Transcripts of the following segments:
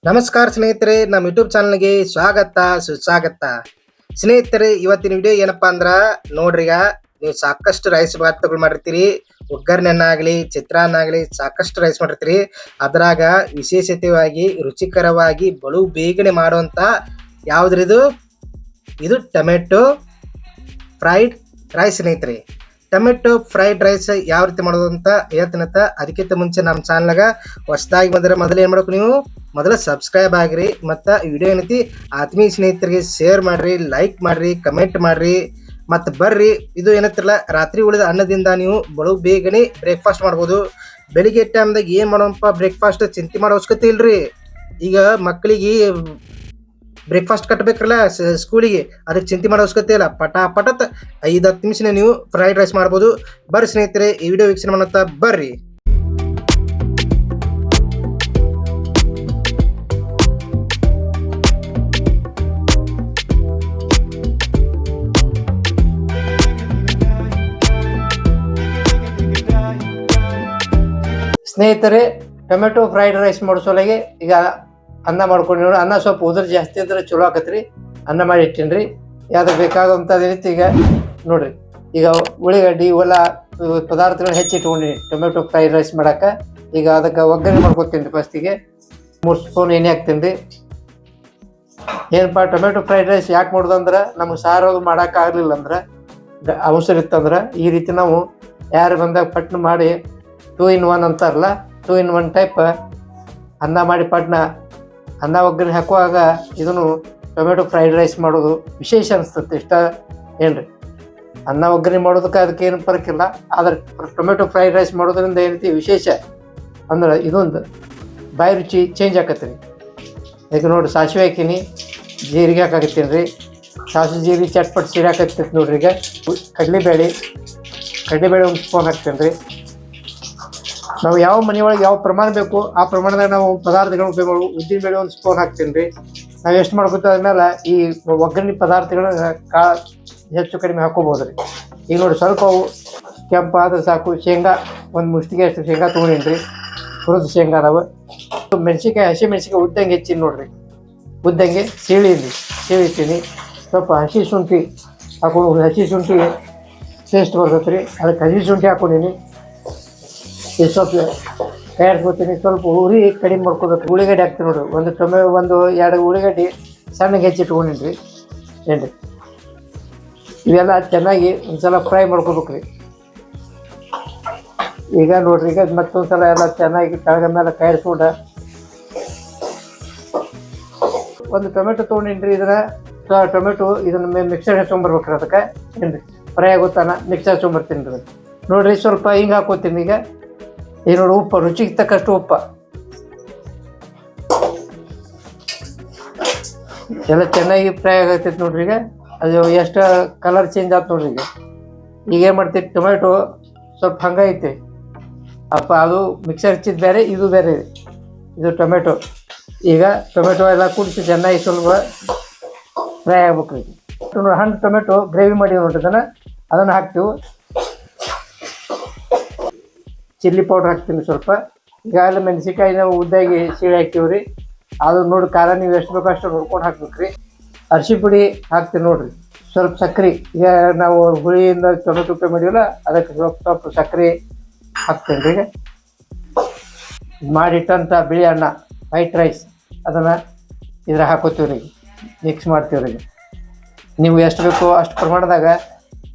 ನಮಸ್ಕಾರ ಸ್ನೇಹಿತರೆ, ನಮ್ಮ ಯೂಟ್ಯೂಬ್ ಚಾನಲ್ಗೆ ಸ್ವಾಗತ ಸುಸ್ವಾಗತ. ಸ್ನೇಹಿತರೆ, ಇವತ್ತಿನ ವಿಡಿಯೋ ಏನಪ್ಪಾ ಅಂದ್ರ ನೋಡ್ರಿ, ಈಗ ನೀವು ಸಾಕಷ್ಟು ರೈಸ್ ಭಾತಗಳು ಮಾಡಿರ್ತೀರಿ. ಒಗ್ಗರಣೆನ್ನಾಗಲಿ ಚಿತ್ರಾನ್ನ ಆಗಲಿ ಸಾಕಷ್ಟು ರೈಸ್ ಮಾಡಿರ್ತೀರಿ. ಅದ್ರಾಗ ವಿಶೇಷತೆಯಾಗಿ ರುಚಿಕರವಾಗಿ ಬಲು ಬೇಗನೆ ಮಾಡುವಂತ ಯಾವ್ದ್ರಿದು? ಇದು ಟೊಮೆಟೊ ಫ್ರೈಡ್ ರೈಸ್ ಸ್ನೇಹಿತರೆ. ಟೊಮೆಟೊ ಫ್ರೈಡ್ ರೈಸ್ ಯಾವ ರೀತಿ ಮಾಡೋದು ಅಂತ ಹೇಳ್ತೀನಂತ. ಅದಕ್ಕಿಂತ ಮುಂಚೆ ನಮ್ಮ ಚಾನಲ್ಗ ಹೊಸದಾಗಿ ಬಂದರೆ ಮೊದಲು ಏನು ಮಾಡಬೇಕು, ನೀವು ಮೊದಲು ಸಬ್ಸ್ಕ್ರೈಬ್ ಆಗಿರಿ. ಮತ್ತು ವಿಡಿಯೋ ಏನೈತಿ ಆತ್ಮೀಯ ಸ್ನೇಹಿತರಿಗೆ ಶೇರ್ ಮಾಡಿರಿ, ಲೈಕ್ ಮಾಡಿರಿ, ಕಮೆಂಟ್ ಮಾಡಿರಿ. ಮತ್ತು ಬರ್ರಿ, ಇದು ಏನತ್ತಿರಲ್ಲ, ರಾತ್ರಿ ಉಳಿದ ಅನ್ನದಿಂದ ನೀವು ಬಲು ಬೇಗನೆ ಬ್ರೇಕ್ಫಾಸ್ಟ್ ಮಾಡ್ಬೋದು. ಬೆಳಿಗ್ಗೆ ಟೈಮ್ದಾಗ ಏನು ಮಾಡೋಣಪ್ಪ ಬ್ರೇಕ್ಫಾಸ್ಟ್ ಚಿಂತೆ ಮಾಡೋ ಅವಶ್ಯಕತೆ ಇಲ್ರಿ. ಈಗ ಮಕ್ಕಳಿಗೆ ಬ್ರೇಕ್ಫಾಸ್ಟ್ ಕಟ್ಟಬೇಕಲ್ಲ ಸ್ಕೂಲಿಗೆ, ಅದಕ್ಕೆ ಚಿಂತೆ ಮಾಡೋ ಅವಶ್ಯಕತೆ ಇಲ್ಲ. ಪಟಾಪಟತ್ 5-10 ನಿಮಿಷ ನೀವು ಫ್ರೈಡ್ ರೈಸ್ ಮಾಡ್ಬೋದು. ಬರ್ರಿ ಸ್ನೇಹಿತರೆ, ಈ ವಿಡಿಯೋ ವೀಕ್ಷಣೆ ಮಾಡತ್ತ ಬರ್ರಿ. ಸ್ನೇಹಿತರೆ, ಟೊಮೆಟೊ ಫ್ರೈಡ್ ರೈಸ್ ಮಾಡೋ ಸಲುವಾಗಿ ಈಗ ಅನ್ನ ಮಾಡ್ಕೊಂಡು ನೋಡಿ. ಅನ್ನ ಸ್ವಲ್ಪ ಉದುರು ಜಾಸ್ತಿ ಇದ್ರೆ ಚಲೋ ಆಕತ್ರಿ. ಅನ್ನ ಮಾಡಿ ಇಟ್ಟೀನಿ. ಯಾವ್ದು ಬೇಕಾಗುವಂಥದ್ದು ಏನೈತಿ ಈಗ ನೋಡ್ರಿ. ಈಗ ಉಳ್ಳಿಗಡ್ಡಿ ಇವೆಲ್ಲ ಪದಾರ್ಥಗಳನ್ನ ಹೆಚ್ಚಿಟ್ಕೊಂಡಿನಿ ಟೊಮೆಟೊ ಫ್ರೈಡ್ ರೈಸ್ ಮಾಡಕ್ಕೆ. ಈಗ ಅದಕ್ಕೆ ಒಗ್ಗರಣೆ ಮಾಡ್ಕೊತೀನಿ. ಫಸ್ಟಿಗೆ 3 ಸ್ಪೂನ್ ಎಣ್ಣೆ ಹಾಕ್ತೀನಿ ರೀ. ಏನಪ್ಪ ಟೊಮೆಟೊ ಫ್ರೈಡ್ ರೈಸ್ ಯಾಕೆ ಮಾಡೋದಂದ್ರೆ, ನಮ್ಗೆ ಸಾರು ಅದು ಮಾಡೋಕ್ಕಾಗಲಿಲ್ಲ ಅಂದ್ರೆ, ಅವಸರ ಇತ್ತಂದ್ರೆ ಈ ರೀತಿ ನಾವು ಯಾರು ಬಂದಾಗ ಪಟ್ನ ಮಾಡಿ 2 in 1 ಅಂತಾರಲ್ಲ, 2 in 1 ಟೈಪ್ ಅನ್ನ ಮಾಡಿ ಪಟ್ನ ಅನ್ನ ಒಗ್ಗರಣೆ ಹಾಕುವಾಗ ಇದನ್ನು ಟೊಮೆಟೊ ಫ್ರೈಡ್ ರೈಸ್ ಮಾಡೋದು ವಿಶೇಷ ಅನಿಸ್ತದೆ. ಇಷ್ಟ ಏನ್ರಿ, ಅನ್ನ ಒಗ್ಗರಣೆ ಮಾಡೋದಕ್ಕೆ ಅದಕ್ಕೆ ಏನು ಫರಕ್ಕಿಲ್ಲ. ಆದ್ರೆ ಟೊಮೆಟೊ ಫ್ರೈಡ್ ರೈಸ್ ಮಾಡೋದ್ರಿಂದ ಏನೈತಿ ವಿಶೇಷ ಅಂದ್ರೆ, ಇದೊಂದು ಬಾಯಿ ರುಚಿ ಚೇಂಜ್ ಆಕತ್ತೀನಿ. ಈಗ ನೋಡಿ, ಸಾಸಿವೆ ಹಾಕೀನಿ, ಜೀರಿಗೆ ಹಾಕಾಕತ್ತೀನಿ ರೀ. ಸಾಸಿವೆ ಜೀರಿಗೆ ಚಟ್ಪಟ್ ಸೀರೆ ಹಾಕತ್ತೈತಿ ನೋಡ್ರಿ. ಈಗ ಕಡಲೆಬೇಳೆ 1 ಸ್ಪೂನ್ ಹಾಕ್ತೀನಿ ರೀ. ನಾವು ಯಾವ ಮನೆಯೊಳಗೆ ಯಾವ ಪ್ರಮಾಣ ಬೇಕು ಆ ಪ್ರಮಾಣದಾಗ ನಾವು ಪದಾರ್ಥಗಳನ್ನ ಉಪಯೋಗ ಮಾಡ್ಬೋದು. ಉದ್ದಿನ ಬೇಳೆ 1 ಸ್ಪೂನ್ ಹಾಕ್ತೀನಿ ರೀ. ನಾವು ಎಷ್ಟು ಮಾಡ್ಕೊತೀವಿ ಆದ್ಮೇಲೆ ಈ ಒಗ್ಗರಣೆ ಪದಾರ್ಥಗಳನ್ನ ಹೆಚ್ಚು ಕಡಿಮೆ ಹಾಕೋಬೋದು ರೀ. ಈಗ ನೋಡಿ, ಸ್ವಲ್ಪ ಅವು ಕೆಂಪಾದ್ರೆ ಸಾಕು. ಶೇಂಗಾ 1 ಮುಷ್ಟಿಗೆ ಅಷ್ಟು ಶೇಂಗಾ ತೊಗೊಂಡೀನಿ ರೀ. ಹುರಿದ ಶೇಂಗಾ ಅದಾವೆ. ಮೆಣಸಿನ್ಕಾಯಿ, ಹಸಿ ಮೆಣಸಿನ್ಕಾಯಿ ಉದ್ದಂಗೆ ಹೆಚ್ಚಿನಿ ನೋಡ್ರಿ. ಉದ್ದಂಗೆ ಸೀಳಿತೀನಿ. ಸ್ವಲ್ಪ ಹಸಿ ಶುಂಠಿ ಹಾಕೊಂಡು, ಹಸಿ ಶುಂಠಿ ಟೇಸ್ಟ್ ಬರ್ತೈತೆ ರೀ. ಅದಕ್ಕೆ ಹಸಿ ಶುಂಠಿ ಹಾಕೊಂಡೀನಿ. ಇದು ಸ್ವಲ್ಪ ತಯಾರಿಸ್ಕೊತೀನಿ. ಸ್ವಲ್ಪ ಉರಿ ಕಡಿಮೆ ಮಾಡ್ಕೋಬೇಕು. ಉಳ್ಳಿಗಡ್ಡೆ ಹಾಕ್ತೀನಿ ನೋಡ್ರಿ. 2 ಉಳ್ಳಿಗಡ್ಡೆ ಸಣ್ಣಗೆ ಹೆಚ್ಚಿಟ್ಕೊಂಡಿನಿ ರೀ. ಏನ್ರಿ, ಇವೆಲ್ಲ ಚೆನ್ನಾಗಿ ಒಂದ್ಸಲ ಫ್ರೈ ಮಾಡ್ಕೋಬೇಕು ರೀ. ಈಗ ನೋಡ್ರಿ, ಈಗ ಮತ್ತೊಂದು ಸಲ ಎಲ್ಲ ಚೆನ್ನಾಗಿ ಕೆಳಗ ಮೇಲೆ ಕಾಯಿಸ್ಕೊಂಡು 1 ಟೊಮೆಟೊ ತೊಗೊಂಡಿನಿ ರೀ. ಇದನ್ನ ಮಿಕ್ಸರ್ ಹಚ್ಕೊಂಬರ್ಬೇಕ್ರಿ. ಅದಕ್ಕೆ ಏನ್ರಿ ಫ್ರೈ ಆಗುತ್ತಾನ ಮಿಕ್ಸರ್ ಹಚ್ಕೊಂಬರ್ತೀನಿ ರೀ. ನೋಡ್ರಿ, ಸ್ವಲ್ಪ ಹಿಂಗೆ ಹಾಕೋತೀನಿ. ಈಗ ನೋಡಿ, ಉಪ್ಪು ರುಚಿಗೆ ತಕ್ಕಷ್ಟು ಉಪ್ಪು ಎಲ್ಲ ಚೆನ್ನಾಗಿ ಫ್ರೈ ಆಗತ್ತೈತಿ ನೋಡ್ರಿ. ಈಗ ಅದು ಎಷ್ಟು ಕಲರ್ ಚೇಂಜ್ ಆಯ್ತು ನೋಡ್ರಿ. ಈಗ ಏನು ಮಾಡ್ತೈತಿ, ಟೊಮೆಟೊ ಸ್ವಲ್ಪ ಹಂಗೈತಿ ಅಪ್ಪ. ಅದು ಮಿಕ್ಸರ್ ಹಚ್ಚಿದ್ದು ಬೇರೆ, ಇದು ಬೇರೆ. ಇದು ಟೊಮೆಟೊ. ಈಗ ಟೊಮೆಟೊ ಎಲ್ಲ ಕುಡಿಸಿ ಚೆನ್ನಾಗಿ ಸ್ವಲ್ಪ ಫ್ರೈ ಆಗ್ಬೇಕು ರೀ. ಹಣ್ಣು ಟೊಮೆಟೊ ಗ್ರೇವಿ ಮಾಡಿ ನೋಡ್ರಿ, ಅದನ್ನು ಹಾಕ್ತೀವಿ. ಚಿಲ್ಲಿ ಪೌಡ್ರ್ ಹಾಕ್ತೀನಿ ಸ್ವಲ್ಪ. ಈಗಾಗಲೇ ಮೆಣಸಿನ್ಕಾಯಿ ನಾವು ಉದ್ದಾಗಿ ಸೀಳಿ ಹಾಕ್ತೀವಿ ರೀ. ಅದು ನೋಡಿ, ಖಾರ ನೀವು ಎಷ್ಟು ಬೇಕೋ ಅಷ್ಟು ನೋಡ್ಕೊಂಡು ಹಾಕ್ಬೇಕು ರೀ. ಅರಿಶಿನ ಪುಡಿ ಹಾಕ್ತೀನಿ ನೋಡಿರಿ. ಸ್ವಲ್ಪ ಸಕ್ಕರೆ, ಈಗ ನಾವು ಹುಳಿಯಿಂದ ಟೊಮೆಟೊ ಉಪ್ಪೆ ಮಾಡಿವಲ್ಲ, ಅದಕ್ಕೆ ಸ್ವಲ್ಪ ಸಕ್ಕರೆ ಹಾಕ್ತೀನಿ ರೀ. ಈಗ ಮಾಡಿಟ್ಟಂಥ ಬಿಳಿ ಅನ್ನ ವೈಟ್ ರೈಸ್ ಅದನ್ನು ಇದ್ರ ಹಾಕೋತೀವಿ ರೀ. ಮಿಕ್ಸ್ ಮಾಡ್ತೀವಿ ರೀ. ನೀವು ಎಷ್ಟು ಬೇಕೋ ಅಷ್ಟು ಪ್ರಮಾಣದಾಗ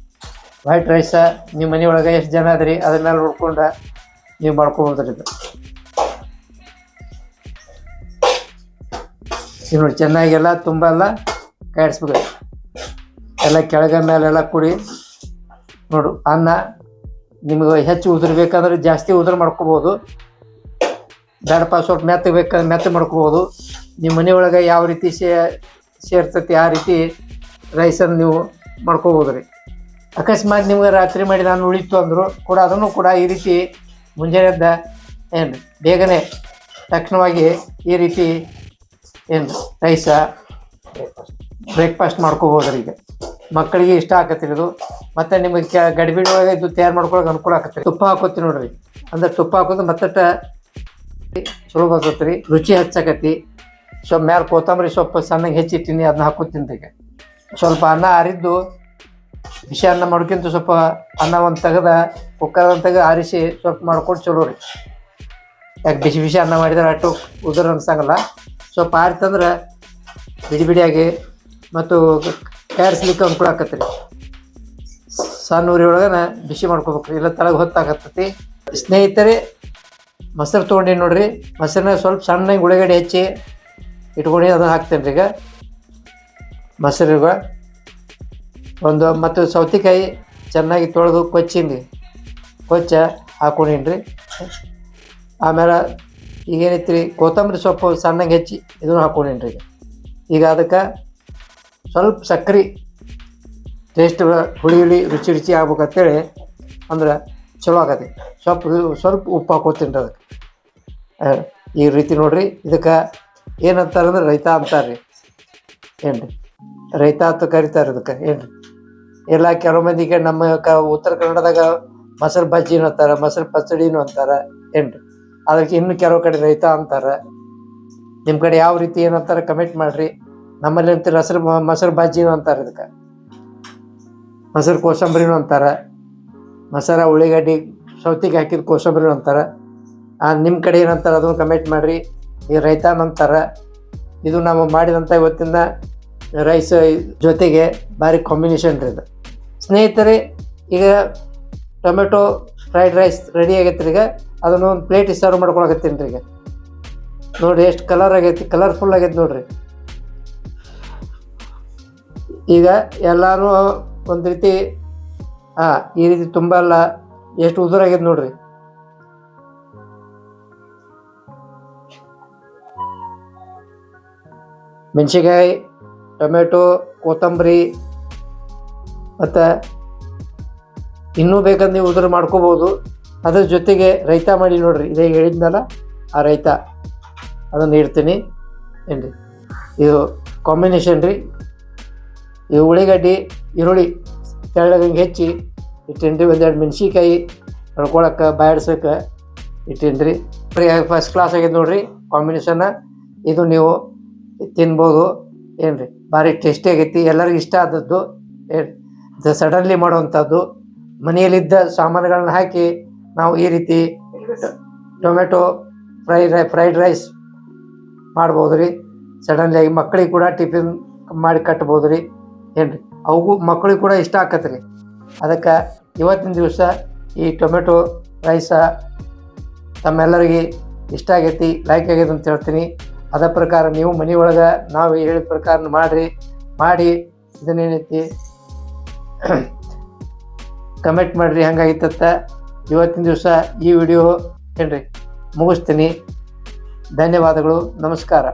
ವೈಟ್ ರೈಸ ನಿಮ್ಮ ಮನೆಯೊಳಗೆ ಎಷ್ಟು ಜನ ಅದ್ರಿ ಅದ್ರ ಮೇಲೆ ನೋಡ್ಕೊಂಡು ನೀವು ಮಾಡ್ಕೊಬೋದ್ರಿ. ಇದು ನೋಡಿ, ಚೆನ್ನಾಗೆಲ್ಲ ತುಂಬ ಎಲ್ಲ ಕಾಯಿಸ್ಬೇಕು. ಎಲ್ಲ ಕೆಳಗ ಮೇಲೆಲ್ಲ ಕುಡಿ ನೋಡು. ಅನ್ನ ನಿಮಗೆ ಹೆಚ್ಚು ಉದುರ್ಬೇಕಂದ್ರೆ ಜಾಸ್ತಿ ಉದುರು ಮಾಡ್ಕೋಬೋದು. ಬೇಡಪ್ಪ ಸ್ವಲ್ಪ ಮೆತ್ತಗೆ ಬೇಕಾದ್ರೆ ಮೆತ್ತಗೆ ಮಾಡ್ಕೋಬೋದು. ನಿಮ್ಮ ಮನೆಯೊಳಗೆ ಯಾವ ರೀತಿ ಸೇರ್ತೈತಿ ಆ ರೀತಿ ರೈಸನ್ನು ನೀವು ಮಾಡ್ಕೋಬೋದು ರೀ. ಅಕಸ್ಮಾತ್ ನಿಮ್ಗೆ ರಾತ್ರಿ ಮಾಡಿ ನಾನು ಉಳಿತು ಅಂದರು ಕೂಡ ಅದನ್ನು ಕೂಡ ಈ ರೀತಿ ಮುಂಜಾನೆದ್ದ ಏನು ಬೇಗನೆ ತಕ್ಷಣವಾಗಿ ಈ ರೀತಿ ರೈಸ ಬ್ರೇಕ್ಫಾಸ್ಟ್ ಮಾಡ್ಕೋಬೋದು ರೀ. ಈಗ ಮಕ್ಕಳಿಗೆ ಇಷ್ಟ ಆಕತ್ತಿರೋದು. ಮತ್ತು ನಿಮಗೆ ಗಡಿಬಿಡಿ ಒಳಗೆ ಇದು ತಯಾರು ಮಾಡ್ಕೊಳಕ್ಕೆ ಅನುಕೂಲ ಆಕತ್ತಿ. ತುಪ್ಪ ಹಾಕೋತಿ ನೋಡ್ರಿ. ಅಂದ್ರೆ ತುಪ್ಪ ಹಾಕೋದು ಮತ್ತಟ ಚಲೋ ಬರ್ತೈತೆ ರೀ, ರುಚಿ ಹೆಚ್ಚಾಕತಿ. ಸ್ವಲ್ಪ ಮ್ಯಾಲೆ ಕೊತ್ತಂಬರಿ ಸೊಪ್ಪು ಸಣ್ಣಗೆ ಹೆಚ್ಚಿಟ್ಟಿನಿ, ಅದನ್ನ ಹಾಕೋತೀನಿ ಈಗ. ಸ್ವಲ್ಪ ಅನ್ನ ಆರಿದ್ದು ಬಿಸಿ ಅನ್ನ ಮಾಡ್ಕೊಂತ ಸ್ವಲ್ಪ ಅನ್ನ ಒಂದು ತೆಗೆದ ಕುಕ್ಕರ್ ಒಂದು ತೆಗೆದು ಆರಿಸಿ ಸ್ವಲ್ಪ ಮಾಡ್ಕೊಂಡು ಚಲೋ ರೀ. ಯಾಕೆ ಬಿಸಿ ಬಿಸಿ ಅನ್ನ ಮಾಡಿದ್ರೆ ಅಷ್ಟು ಉದುರು ಅನ್ಸಂಗಲ್ಲ. ಸ್ವಲ್ಪ ಆರಿತಂದ್ರೆ ಬಿಡಿ ಬಿಡಿಯಾಗಿ ಮತ್ತು ಕ್ಯಾರಿಸ್ಲಿಕ್ಕೆ ಅನುಕೂಲ ಆಕತ್ತಿ ರೀ. ಸಣ್ಣ ಉರಿ ಒಳಗನ ಬಿಸಿ ಮಾಡ್ಕೋಬೇಕ್ರಿ, ಇಲ್ಲ ತಳಗೆ ಹೊತ್ತಾಗತ್ತೈತಿ. ಸ್ನೇಹಿತರೆ, ಮೊಸರು ತೊಗೊಂಡಿನಿ ನೋಡ್ರಿ. ಮೊಸರನ್ನ ಸ್ವಲ್ಪ ಸಣ್ಣಗೆ ಉಳ್ಳಾಗಡ್ಡಿ ಹೆಚ್ಚಿ ಇಟ್ಕೊಂಡು ಅದನ್ನು ಹಾಕ್ತೇನೆ ರೀ. ಈಗ ಮೊಸರಿಗೆ ಒಂದು ಮತ್ತು ಸೌತೆಕಾಯಿ ಚೆನ್ನಾಗಿ ತೊಳೆದು ಕೊಚ್ಚೀನಿ, ಹಾಕೊಂಡೀನಿ ರೀ. ಆಮೇಲೆ ಈಗೇನೈತಿ ರೀ, ಕೊತ್ತಂಬರಿ ಸೊಪ್ಪು ಸಣ್ಣಗೆ ಹೆಚ್ಚಿ ಇದನ್ನು ಹಾಕೊಂಡೀನಿ ರೀ. ಈಗ ಅದಕ್ಕೆ ಸ್ವಲ್ಪ ಸಕ್ಕರೆ ಟೇಸ್ಟ್ ಹುಳಿ ರುಚಿ ಆಗ್ಬೇಕಂತೇಳಿ ಅಂದ್ರೆ ಚಲೋ ಆಗತ್ತೆ. ಸ್ವಲ್ಪ ಉಪ್ಪು ಹಾಕೋತೀನಿ ರೀ ಅದಕ್ಕೆ. ಈ ರೀತಿ ನೋಡಿರಿ. ಇದಕ್ಕೆ ಏನಂತಾರೆ ಅಂದ್ರೆ ರೈತ ಅಂತಾರೆ ರೀ. ಏನು ರೀ ರೈತ ಅಂತ ಕರಿತಾರೆ ಇದಕ್ಕೆ. ಏನು ರೀ ಎಲ್ಲ ಕೆಲವು ಮಂದಿಗೆ ನಮ್ಮ ಉತ್ತರ ಕನ್ನಡದಾಗ ಮೊಸರು ಬಜ್ಜಿನೂ ಅಂತಾರೆ, ಮೊಸರು ಪಚಡಿನೂ ಅಂತಾರೆ. ಏನು ರೀ ಅದಕ್ಕೆ ಇನ್ನು ಕೆಲವು ಕಡೆ ರೈತ ಅಂತಾರೆ. ನಿಮ್ಮ ಕಡೆ ಯಾವ ರೀತಿ ಏನಂತಾರೆ ಕಮೆಂಟ್ ಮಾಡಿರಿ. ನಮ್ಮಲ್ಲಿ ಅಂತ ಮೊಸರು ಬಜ್ಜಿನೂ ಅಂತಾರೆ, ಇದಕ್ಕೆ ಮೊಸರು ಕೋಸಂಬರಿನೂ ಅಂತಾರೆ, ಮೊಸರ ಉಳ್ಳಿಗಡ್ಡಿ ಸೌತಿಗೆ ಹಾಕಿದ ಕೋಸಂಬರಿನೂ ಅಂತಾರೆ. ನಿಮ್ಮ ಕಡೆ ಏನಂತಾರೆ ಅದನ್ನು ಕಮೆಂಟ್ ಮಾಡಿರಿ. ಈ ರೈತ ಅಂತಾರೆ. ಇದು ನಾವು ಮಾಡಿದಂಥ ಇವತ್ತಿನ ರೈಸ್ ಜೊತೆಗೆ ಭಾರಿ ಕಾಂಬಿನೇಷನ್ ರೀ ಇದು. ಸ್ನೇಹಿತರೆ, ಈಗ ಟೊಮೆಟೊ ಫ್ರೈಡ್ ರೈಸ್ ರೆಡಿ ಆಗೈತೆ ರೀ. ಈಗ ಅದನ್ನು ಒಂದು ಪ್ಲೇಟಿಗೆ ಸರ್ವ್ ಮಾಡ್ಕೊಳಕತ್ತೀನಿ ರೀ. ಈಗ ನೋಡಿರಿ ಎಷ್ಟು ಕಲರ್ ಆಗೈತಿ, ಕಲರ್ಫುಲ್ ಆಗೈತೆ ನೋಡಿರಿ. ಈಗ ಎಲ್ಲರೂ ಒಂದು ರೀತಿ ಈ ರೀತಿ ತುಂಬ ಅಲ್ಲ, ಎಷ್ಟು ಉದುರಾಗೈತೆ ನೋಡ್ರಿ. ಮೆಣಸಿನ್ಕಾಯಿ, ಟೊಮೆಟೊ, ಕೊತ್ತಂಬರಿ ಮತ್ತು ಇನ್ನೂ ಬೇಕಂದ್ರೆ ನೀವು ಉದುರು ಮಾಡ್ಕೋಬೋದು. ಅದ್ರ ಜೊತೆಗೆ ರೈತ ಮಾಡಿ ನೋಡ್ರಿ. ಇದೇ ಹೇಳಿದ್ನಲ್ಲ ಆ ರೈತ, ಅದನ್ನು ಇಡ್ತೀನಿ. ಏನು ರೀ ಇದು ಕಾಂಬಿನೇಷನ್ ರೀ. ಇದು ಉಳ್ಳಿಗಡ್ಡಿ ಈರುಳ್ಳಿ ತೆಳ್ಳಗೆ ಹೆಚ್ಚಿ ಇಟ್ಟೇನಿ ರೀ. ಒಂದೆರಡು ಮೆಣಸಿನ್ಕಾಯಿ ಹೊಡ್ಕೊಳಕ್ಕೆ ಬಾಡಿಸೋಕೆ ಇಟ್ಟೇನಿ ರೀ. ಫಸ್ಟ್ ಕ್ಲಾಸ್ ಆಗೈತೆ ನೋಡಿರಿ ಕಾಂಬಿನೇಷನ್ನ. ಇದು ನೀವು ತಿನ್ಬೋದು. ಏನು ರೀ ಭಾರಿ ಟೇಸ್ಟಿ ಆಗೈತಿ, ಎಲ್ಲರಿಗೂ ಇಷ್ಟ ಆದದ್ದು. ಇದು ಸಡನ್ಲಿ ಮಾಡುವಂಥದ್ದು. ಮನೆಯಲ್ಲಿದ್ದ ಸಾಮಾನುಗಳನ್ನ ಹಾಕಿ ನಾವು ಈ ರೀತಿ ಟೊಮೆಟೊ ಫ್ರೈಡ್ ರೈಸ್ ಮಾಡ್ಬೋದು ರೀ. ಸಡನ್ಲಿ ಆಗಿ ಮಕ್ಕಳಿಗೆ ಕೂಡ ಟಿಫಿನ್ ಮಾಡಿ ಕಟ್ಬೋದು ರೀ. ಏನು ರೀ ಅವಗೂ ಮಕ್ಕಳಿಗೆ ಕೂಡ ಇಷ್ಟ ಆಕತ್ತೆ ರೀ. ಅದಕ್ಕೆ ಇವತ್ತಿನ ದಿವಸ ಈ ಟೊಮೆಟೊ ರೈಸ ತಮ್ಮೆಲ್ಲರಿಗೆ ಇಷ್ಟ ಆಗೈತಿ, ಲೈಕ್ ಆಗೈತೆ ಅಂತ ಹೇಳ್ತೀನಿ. ಅದ ಪ್ರಕಾರ ನೀವು ಮನೆಯೊಳಗೆ ನಾವು ಹೇಳಿದ ಪ್ರಕಾರ ಮಾಡಿ ಇದನ್ನೇನೈತಿ ಕಮೆಂಟ್ ಮಾಡಿರಿ ಹೆಂಗಾಗಿತ್ತ. ಇವತ್ತಿನ ದಿವಸ ಈ ವಿಡಿಯೋ ಏನು ರೀ ಮುಗಿಸ್ತೀನಿ. ಧನ್ಯವಾದಗಳು, ನಮಸ್ಕಾರ.